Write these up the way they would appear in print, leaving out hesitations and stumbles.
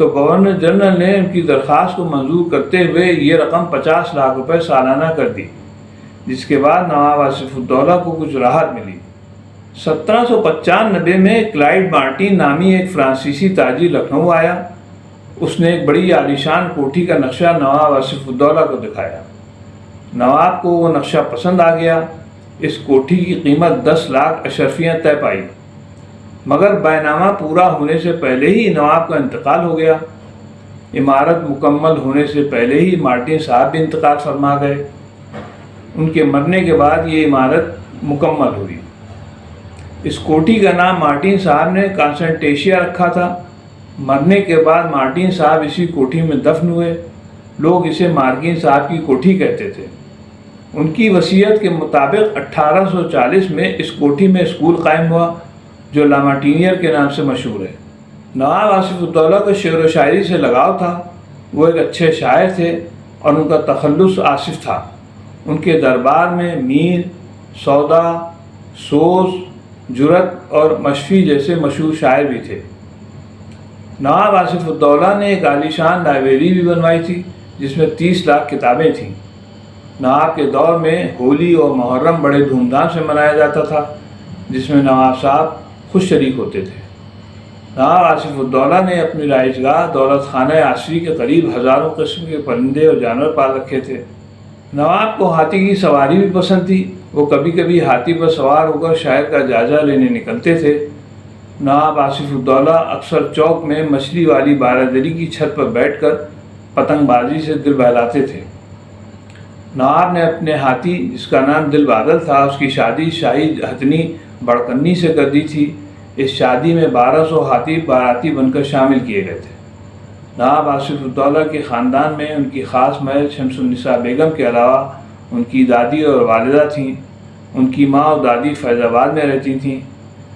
تو governor general نے ان کی درخواست کو منظور کرتے ہوئے یہ رقم 50 لاکھ روپے سالانہ کر دی، جس کے بعد نواب آصف الدولہ کو کچھ راحت ملی۔ 1795 میں کلائیڈ مارٹین نامی ایک فرانسیسی تاجر لکھنؤ آیا۔ اس نے ایک بڑی عالیشان کوٹھی کا نقشہ نواب آصف الدولہ کو دکھایا۔ نواب کو وہ نقشہ پسند آ گیا۔ اس کوٹھی کی قیمت 10 لاکھ اشرفیاں طے پائی، مگر بینامہ پورا ہونے سے پہلے ہی نواب کا انتقال ہو گیا۔ عمارت مکمل ہونے سے پہلے ہی مارٹین صاحب بھی انتقال فرما گئے۔ ان کے مرنے کے بعد یہ عمارت مکمل ہوئی۔ اس کوٹھی کا نام مارٹین صاحب نے کانسنٹیشیا رکھا تھا۔ مرنے کے بعد مارٹین صاحب اسی کوٹھی میں دفن ہوئے۔ لوگ اسے مارٹین صاحب کی کوٹھی کہتے تھے۔ ان کی وصیت کے مطابق 1840 میں اس کوٹھی میں اسکول قائم ہوا جو لامارٹینیر کے نام سے مشہور ہے۔ نواب آصف الدولہ کو شعر و شاعری سے لگاؤ تھا۔ وہ ایک اچھے شاعر تھے اور ان کا تخلص آصف تھا۔ ان کے دربار میں میر، سودا، سوز، جرت اور مشفی جیسے مشہور شاعر بھی تھے۔ نواب آصف الدولہ نے ایک عالیشان لائبریری بھی بنوائی تھی جس میں 30 لاکھ کتابیں تھیں۔ نواب کے دور میں ہولی اور محرم بڑے دھوم دھام سے منایا جاتا تھا، جس میں نواب صاحب خود شریک ہوتے تھے۔ نواب آصف الدولہ نے اپنی رہائش گاہ دولت خانہ عصری کے قریب ہزاروں قسم کے پرندے اور جانور پال رکھے تھے۔ نواب کو ہاتھی کی سواری بھی پسند تھی۔ وہ کبھی کبھی ہاتھی پر سوار ہو کر شہر کا جائزہ لینے نکلتے تھے۔ نواب آصف الدولہ اکثر چوک میں مچھلی والی بارادری کی چھت پر بیٹھ کر پتنگ بازی سے دل بہلاتے تھے۔ نواب نے اپنے ہاتھی، جس کا نام دل بادل تھا، اس کی شادی شاہی ہتھنی بڑکنی سے کر دی تھی۔ اس شادی میں 1200 ہاتھی باراتی بن کر شامل کیے گئے تھے۔ نواب آصف الدولہ کے خاندان میں ان کی خاص محل شمس النساء بیگم کے علاوہ ان کی دادی اور والدہ تھیں۔ ان کی ماں اور دادی فیض آباد میں رہتی تھیں۔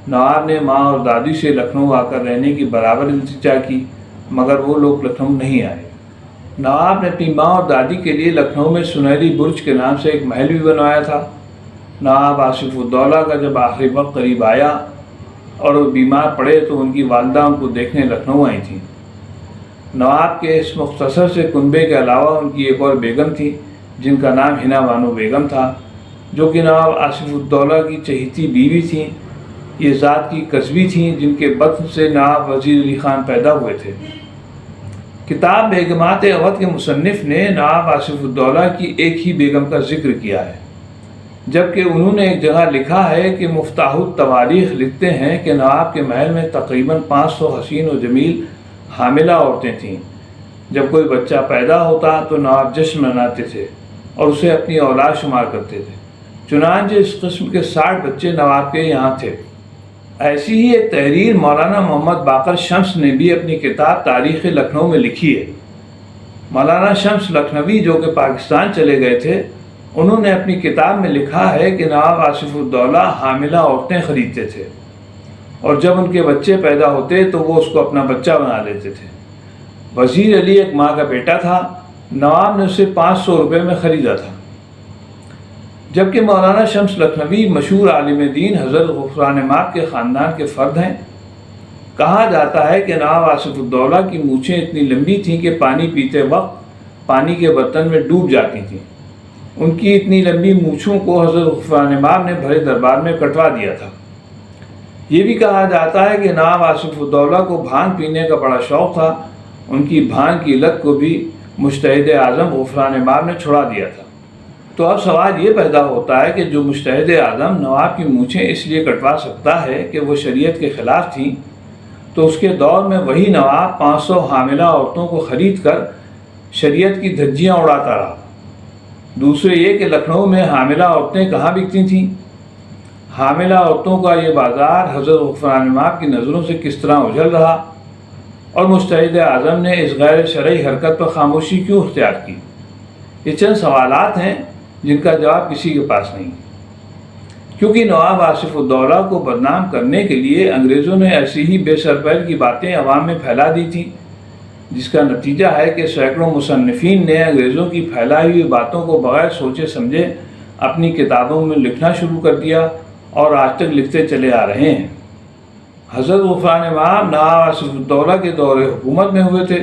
نواب نے ماں اور دادی سے لکھنؤ آ کر رہنے کی برابر التجا کی، مگر وہ لوگ لکھنؤ نہیں آئے۔ نواب نے اپنی ماں اور دادی کے لیے لکھنؤ میں سنہری برج کے نام سے ایک محل بھی بنوایا تھا۔ نواب آصف الدولہ کا جب آخری وقت قریب آیا اور وہ بیمار پڑے تو ان کی والدہ ان کو دیکھنے لکھنؤ آئی تھیں۔ نواب کے اس مختصر سے کنبے کے علاوہ ان کی ایک اور بیگم تھی جن کا نام حنا بانو بیگم تھا، جو کہ نواب آصف الدولہ کی چہیتی بیوی تھیں۔ یہ ذات کی قصبی تھیں جن کے بطن سے نواب وزیر علی خان پیدا ہوئے تھے۔ کتاب بیگمات اودھ کے مصنف نے نواب آصف الدولہ کی ایک ہی بیگم کا ذکر کیا ہے، جبکہ انہوں نے ایک جگہ لکھا ہے کہ مفتاح التواریخ لکھتے ہیں کہ نواب کے محل میں تقریباً 500 حسین و جمیل حاملہ عورتیں تھیں۔ جب کوئی بچہ پیدا ہوتا تو نواب جشن مناتے تھے اور اسے اپنی اولاد شمار کرتے تھے۔ چنانچہ اس قسم کے 60 بچے نواب کے یہاں تھے۔ ایسی ہی ایک تحریر مولانا محمد باقر شمس نے بھی اپنی کتاب تاریخ لکھنؤ میں لکھی ہے۔ مولانا شمس لکھنوی جو کہ پاکستان چلے گئے تھے، انہوں نے اپنی کتاب میں لکھا ہے کہ نواب آصف الدولہ حاملہ عورتیں خریدتے تھے اور جب ان کے بچے پیدا ہوتے تو وہ اس کو اپنا بچہ بنا لیتے تھے۔ وزیر علی ایک ماں کا بیٹا تھا۔ نواب نے اسے 500 روپے میں خریدا تھا۔ جبکہ مولانا شمس لکھنوی مشہور عالم دین حضرت غفران مآب کے خاندان کے فرد ہیں۔ کہا جاتا ہے کہ نواب آصف الدولہ کی مونچھیں اتنی لمبی تھیں کہ پانی پیتے وقت پانی کے برتن میں ڈوب جاتی تھیں۔ ان کی اتنی لمبی مونچھوں کو حضرت غفران مآب نے بھرے دربار میں کٹوا دیا تھا۔ یہ بھی کہا جاتا ہے کہ نواب آصف الدولہ کو بھانگ پینے کا بڑا شوق تھا۔ ان کی بھانگ کی لت کو بھی مجتہد اعظم غفران مآب نے چھڑا دیا تھا۔ تو اب سوال یہ پیدا ہوتا ہے کہ جو مجتہد اعظم نواب کی مونچھیں اس لیے کٹوا سکتا ہے کہ وہ شریعت کے خلاف تھیں، تو اس کے دور میں وہی نواب 500 حاملہ عورتوں کو خرید کر شریعت کی دھجیاں اڑاتا رہا۔ دوسرے یہ کہ لکھنؤ میں حاملہ عورتیں کہاں بکتی تھیں؟ حاملہ عورتوں کا یہ بازار حضرت غفران مآب کی نظروں سے کس طرح اجل رہا اور مجتہد اعظم نے اس غیر شرعی حرکت پر خاموشی کیوں اختیار کی؟ یہ چند سوالات ہیں جن کا جواب کسی کے پاس نہیں، کیونکہ نواب آصف الدولہ کو بدنام کرنے کے لیے انگریزوں نے ایسی ہی بے سرپیل کی باتیں عوام میں پھیلا دی تھیں، جس کا نتیجہ ہے کہ سینکڑوں مصنفین نے انگریزوں کی پھیلائی ہوئی باتوں کو بغیر سوچے سمجھے اپنی کتابوں میں لکھنا شروع کر دیا اور آج تک لکھتے چلے آ رہے ہیں۔ حضرت غفران مآب نواب آصف الدولہ کے دور حکومت میں ہوئے تھے۔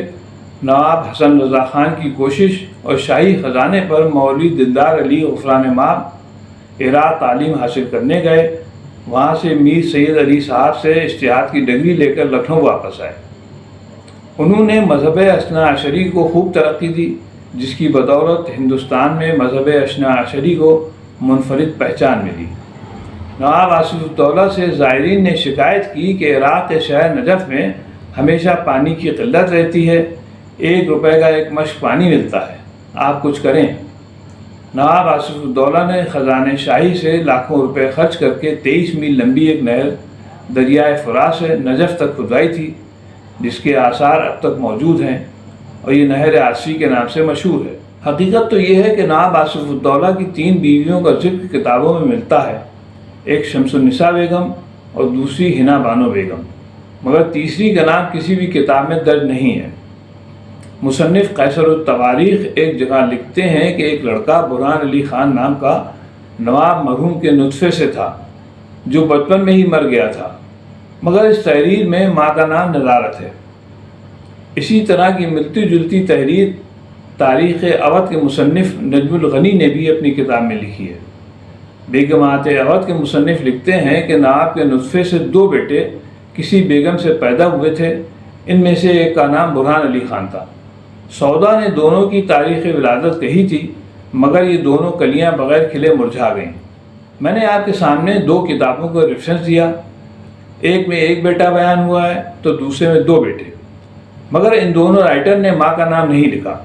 نواب حسن رضا خان کی کوشش اور شاہی خزانے پر مولوی دلدار علی غفران مآب عراق تعلیم حاصل کرنے گئے۔ وہاں سے میر سید علی صاحب سے اشتہاد کی ڈگری لے کر لکھنؤ واپس آئے۔ انہوں نے مذہب اثنا عشری کو خوب ترقی دی، جس کی بدولت ہندوستان میں مذہب اثنا عشری کو منفرد پہچان ملی۔ نواب آصف الدولہ سے زائرین نے شکایت کی کہ عراق کے شہر نجف میں ہمیشہ پانی کی قلت رہتی ہے، 1 روپے کا 1 مشک پانی ملتا ہے، آپ کچھ کریں۔ نواب آصف الدولہ نے خزانہ شاہی سے لاکھوں روپے خرچ کر کے 23 میل لمبی ایک نہر دریائے فرات سے نجف تک کھدوائی تھی، جس کے آثار اب تک موجود ہیں اور یہ نہر آسفی کے نام سے مشہور ہے۔ حقیقت تو یہ ہے کہ نواب آصف الدولہ کی 3 بیویوں کا ذکر کتابوں میں ملتا ہے، ایک شمس النساء بیگم اور دوسری حنا بانو بیگم، مگر تیسری کا نام کسی بھی کتاب میں درج نہیں ہے۔ مصنف قیصر التواریخ ایک جگہ لکھتے ہیں کہ ایک لڑکا برہان علی خان نام کا نواب مرحوم کے نطفے سے تھا، جو بچپن میں ہی مر گیا تھا، مگر اس تحریر میں ماں کا نام نظارت ہے۔ اسی طرح کی ملتی جلتی تحریر تاریخ اودھ کے مصنف نجم الغنی نے بھی اپنی کتاب میں لکھی ہے۔ بیگمات اودھ کے مصنف لکھتے ہیں کہ نواب کے نطفے سے 2 بیٹے کسی بیگم سے پیدا ہوئے تھے، ان میں سے ایک کا نام برہان علی خان تھا۔ سودا نے دونوں کی تاریخ ولادت کہی تھی، مگر یہ دونوں کلیاں بغیر کھلے مرجھا گئیں۔ میں نے آپ کے سامنے 2 کتابوں کا ریفرنس دیا، ایک میں 1 بیٹا بیان ہوا ہے تو دوسرے میں 2 بیٹے، مگر ان دونوں رائٹر نے ماں کا نام نہیں لکھا۔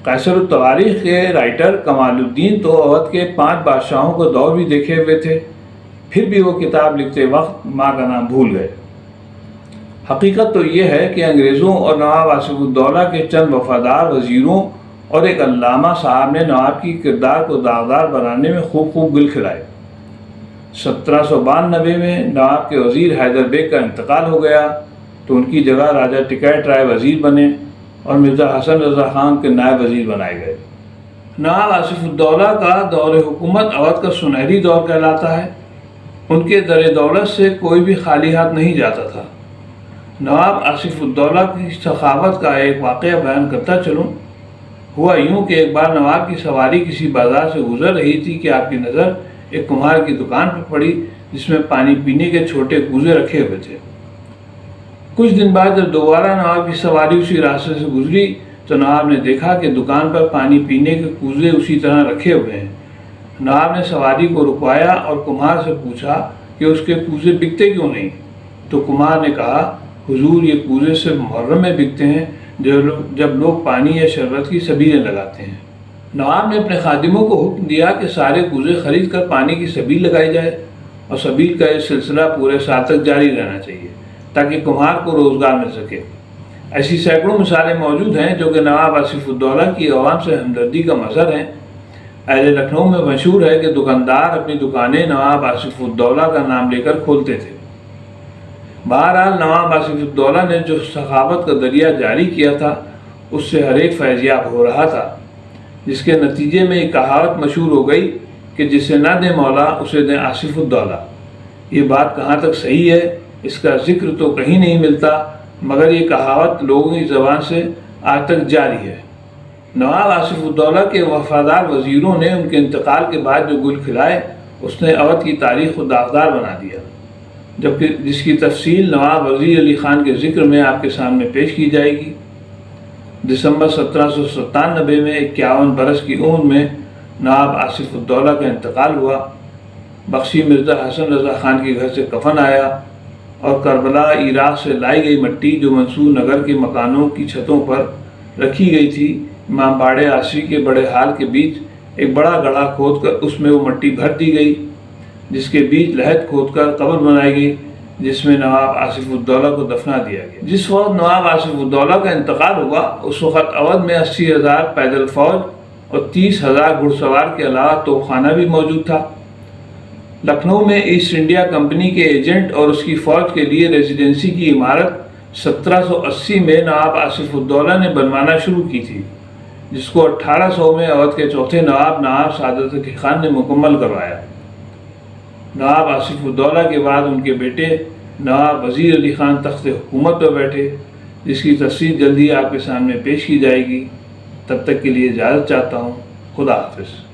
قیصر التواریخ کے رائٹر کمال الدین تو اودھ کے 5 بادشاہوں کو دور بھی دیکھے ہوئے تھے، پھر بھی وہ کتاب لکھتے وقت ماں کا نام بھول گئے۔ حقیقت تو یہ ہے کہ انگریزوں اور نواب آصف الدولہ کے چند وفادار وزیروں اور ایک علامہ صاحب نے نواب کی کردار کو داغدار بنانے میں خوب گل کھلائے۔ 1792 میں نواب کے وزیر حیدر بیگ کا انتقال ہو گیا تو ان کی جگہ راجہ ٹکیٹ رائے وزیر بنے اور مرزا حسن رضا خان کے نائب وزیر بنائے گئے۔ نواب آصف الدولہ کا دور حکومت اودھ کا سنہری دور کہلاتا ہے۔ ان کے در دولت سے کوئی بھی خالی ہاتھ نہیں جاتا تھا۔ نواب آصف الدولہ کی سخاوت کا ایک واقعہ بیان کرتا چلوں۔ ہوا یوں کہ ایک بار نواب کی سواری کسی بازار سے گزر رہی تھی کہ آپ کی نظر ایک کمہار کی دکان پر پڑی، جس میں پانی پینے کے چھوٹے کوزے رکھے ہوئے تھے۔ کچھ دن بعد جب دوبارہ نواب کی سواری اسی راستے سے گزری تو نواب نے دیکھا کہ دکان پر پانی پینے کے کوزے اسی طرح رکھے ہوئے ہیں۔ نواب نے سواری کو رکوایا اور کمہار سے پوچھا کہ اس کے کوزے بکتے کیوں نہیں؟ تو کمہار نے کہا، حضور یہ کوزے صرف محرم میں بکتے ہیں، جب لوگ پانی یا شربت کی سبیلیں لگاتے ہیں۔ نواب نے اپنے خادموں کو حکم دیا کہ سارے کوزے خرید کر پانی کی سبیل لگائی جائے اور سبیل کا یہ سلسلہ پورے سال تک جاری رہنا چاہیے تاکہ کمہار کو روزگار مل سکے۔ ایسی سینکڑوں مثالیں موجود ہیں جو کہ نواب آصف الدولہ کی عوام سے ہمدردی کا مظہر ہیں۔ اہل لکھنؤ میں مشہور ہے کہ دکاندار اپنی دکانیں نواب آصف الدولہ کا نام لے کر کھولتے تھے۔ بہرحال نواب آصف الدولہ نے جو سخاوت کا دریا جاری کیا تھا اس سے ہر ایک فیض یاب ہو رہا تھا، جس کے نتیجے میں ایک کہاوت مشہور ہو گئی کہ جسے نہ دے مولا اسے دیں آصف الدولہ۔ یہ بات کہاں تک صحیح ہے اس کا ذکر تو کہیں نہیں ملتا، مگر یہ کہاوت لوگوں کی زبان سے آج تک جاری ہے۔ نواب آصف الدولہ کے وفادار وزیروں نے ان کے انتقال کے بعد جو گل کھلائے اس نے اودھ کی تاریخ کو داغدار بنا دیا، جبکہ جس کی تفصیل نواب وزیر علی خان کے ذکر میں آپ کے سامنے پیش کی جائے گی۔ دسمبر 1797 میں 51 برس کی عمر میں نواب آصف الدولہ کا انتقال ہوا۔ بخشی مرزا حسن رضا خان کے گھر سے کفن آیا اور کربلا عراق سے لائی گئی مٹی جو منصور نگر کے مکانوں کی چھتوں پر رکھی گئی تھی، امام باڑے آسفی کے بڑے ہال کے بیچ ایک بڑا گڑھا کھود کر اس میں وہ مٹی بھر دی گئی، جس کے بیچ لحد کھود کر قبر بنائی گئی، جس میں نواب آصف الدولہ کو دفنا دیا گیا۔ جس وقت نواب آصف الدولہ کا انتقال ہوا اس وقت اودھ میں 80,000 پیدل فوج اور 30,000 گھڑ سوار کے علاوہ توپ خانہ بھی موجود تھا۔ لکھنؤ میں ایسٹ انڈیا کمپنی کے ایجنٹ اور اس کی فوج کے لیے ریزیڈنسی کی عمارت 1780 میں نواب آصف الدولہ نے بنوانا شروع کی تھی، جس کو 1800 میں اودھ کے چوتھے نواب سعادت خان نے مکمل کروایا۔ نواب آصف الدولہ کے بعد ان کے بیٹے نواب وزیر علی خان تخت حکومت پر بیٹھے، جس کی تصویر جلدی آپ کے سامنے پیش کی جائے گی۔ تب تک کے لیے اجازت چاہتا ہوں۔ خدا حافظ۔